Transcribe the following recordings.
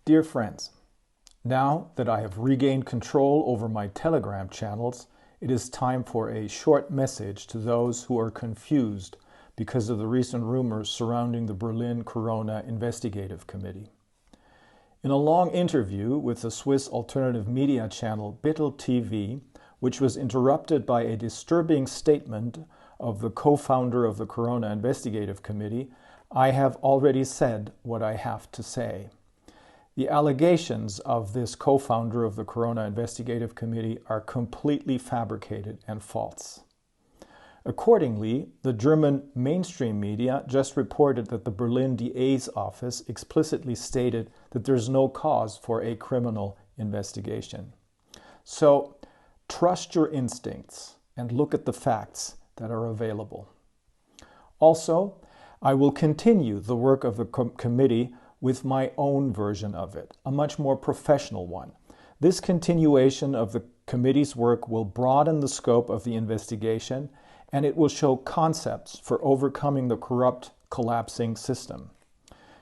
Dear friends, now that I have regained control over my Telegram channels, it is time for a short message to those who are confused because of the recent rumors surrounding the Berlin Corona Investigative Committee. In a long interview with the Swiss alternative media channel Bittel TV, which was interrupted by a disturbing statement of the co-founder of the Corona Investigative Committee, I have already said what I have to say. The allegations of this co-founder of the Corona Investigative Committee are completely fabricated and false. Accordingly, the German mainstream media just reported that the Berlin DA's office explicitly stated that there's no cause for a criminal investigation. So, trust your instincts and look at the facts that are available. Also, I will continue the work of the committee with my own version of it, a much more professional one. This continuation of the committee's work will broaden the scope of the investigation, and it will show concepts for overcoming the corrupt, collapsing system.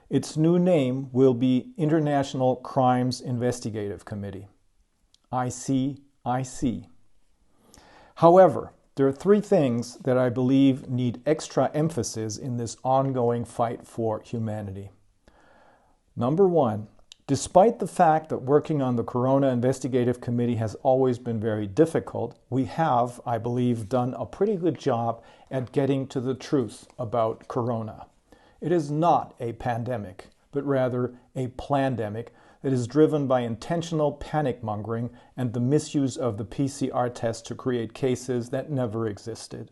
Its new name will be International Crimes Investigative Committee, ICIC. However, there are three things that I believe need extra emphasis in this ongoing fight for humanity. Number one, despite the fact that working on the Corona Investigative Committee has always been very difficult, we have, I believe, done a pretty good job at getting to the truth about Corona. It is not a pandemic, but rather a plandemic that is driven by intentional panic mongering and the misuse of the PCR test to create cases that never existed.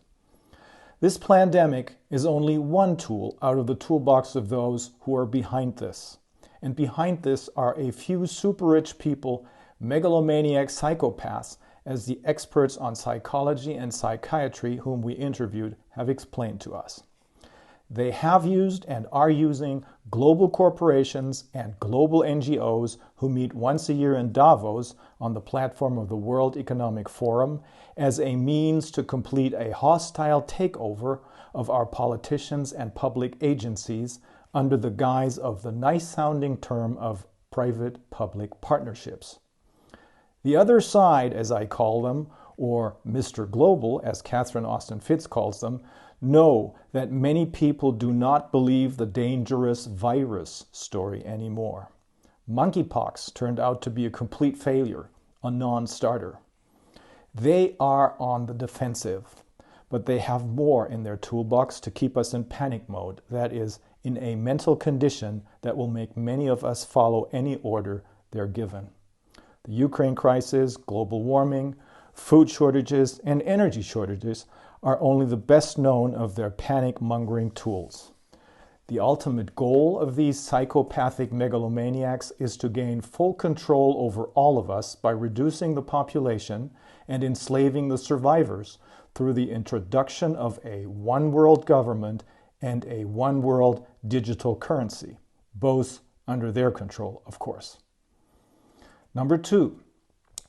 This plandemic is only one tool out of the toolbox of those who are behind this. And behind this are a few super-rich people, megalomaniac psychopaths, as the experts on psychology and psychiatry whom we interviewed have explained to us. They have used and are using global corporations and global NGOs who meet once a year in Davos on the platform of the World Economic Forum as a means to complete a hostile takeover of our politicians and public agencies under the guise of the nice-sounding term of private-public partnerships. The other side, as I call them, or Mr. Global, as Catherine Austin Fitts calls them, know that many people do not believe the dangerous virus story anymore. Monkeypox turned out to be a complete failure, a non-starter. They are on the defensive, but they have more in their toolbox to keep us in panic mode, that is, in a mental condition that will make many of us follow any order they're given. The Ukraine crisis, global warming, food shortages, and energy shortages are only the best known of their panic-mongering tools. The ultimate goal of these psychopathic megalomaniacs is to gain full control over all of us by reducing the population and enslaving the survivors through the introduction of a one-world government and a one-world digital currency, both under their control, of course. Number two,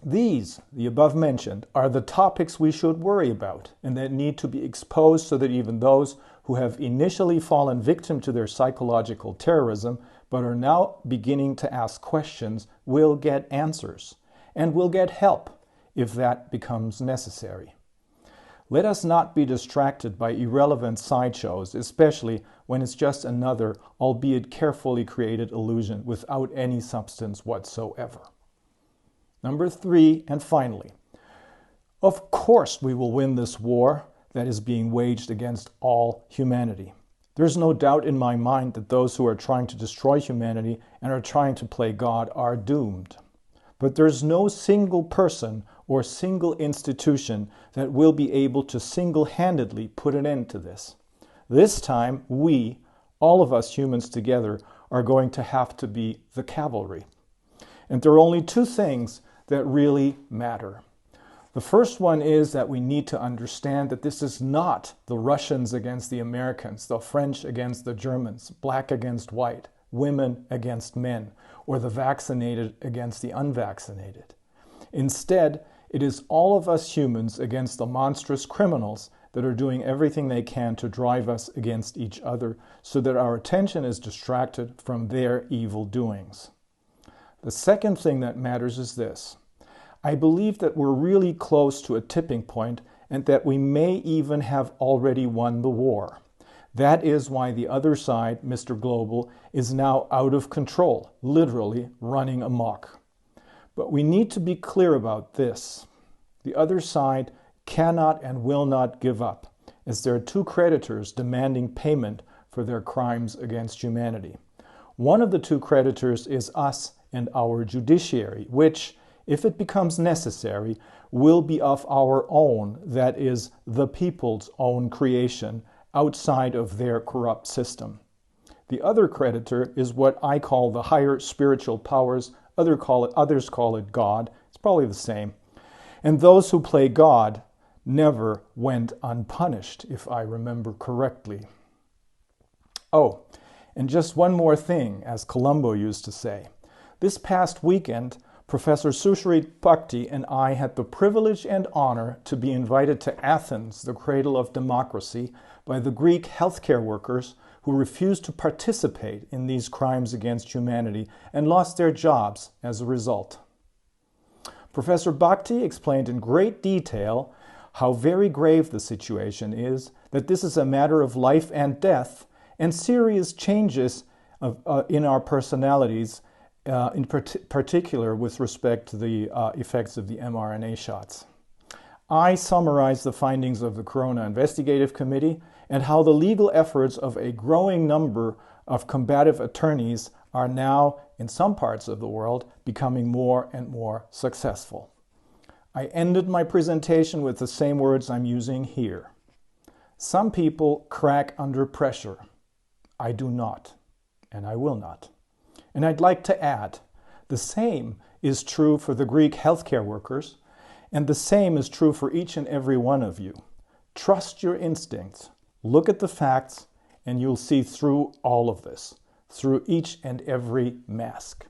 these, the above mentioned, are the topics we should worry about and that need to be exposed so that even those who have initially fallen victim to their psychological terrorism but are now beginning to ask questions will get answers and will get help if that becomes necessary. Let us not be distracted by irrelevant sideshows, especially when it's just another, albeit carefully created illusion without any substance whatsoever. Number three, and finally, of course we will win this war that is being waged against all humanity. There's no doubt in my mind that those who are trying to destroy humanity and are trying to play God are doomed. But there's no single person or single institution that will be able to single-handedly put an end to this. This time, we, all of us humans together, are going to have to be the cavalry. And there are only two things that really matter. The first one is that we need to understand that this is not the Russians against the Americans, the French against the Germans, black against white, women against men, or the vaccinated against the unvaccinated. Instead, it is all of us humans against the monstrous criminals that are doing everything they can to drive us against each other so that our attention is distracted from their evil doings. The second thing that matters is this. I believe that we're really close to a tipping point and that we may even have already won the war. That is why the other side, Mr. Global, is now out of control, literally running amok. But we need to be clear about this. The other side cannot and will not give up, as there are two creditors demanding payment for their crimes against humanity. One of the two creditors is us and our judiciary, which, if it becomes necessary, will be of our own, that is, the people's own creation, outside of their corrupt system. The other creditor is what I call the higher spiritual powers, others call it God. It's probably the same. And those who play God never went unpunished, if I remember correctly. Oh, and just one more thing, as Columbo used to say. This past weekend, Professor Sushrit Bhakti and I had the privilege and honor to be invited to Athens, the cradle of democracy, by the Greek healthcare workers who refused to participate in these crimes against humanity and lost their jobs as a result. Professor Bhakti explained in great detail how very grave the situation is, that this is a matter of life and death, and serious changes in our personalities, in particular with respect to the effects of the mRNA shots. I summarized the findings of the Corona Investigative Committee and how the legal efforts of a growing number of combative attorneys are now, in some parts of the world, becoming more and more successful. I ended my presentation with the same words I'm using here. Some people crack under pressure. I do not, and I will not. And I'd like to add, the same is true for the Greek healthcare workers, and the same is true for each and every one of you. Trust your instincts, look at the facts, and you'll see through all of this, through each and every mask.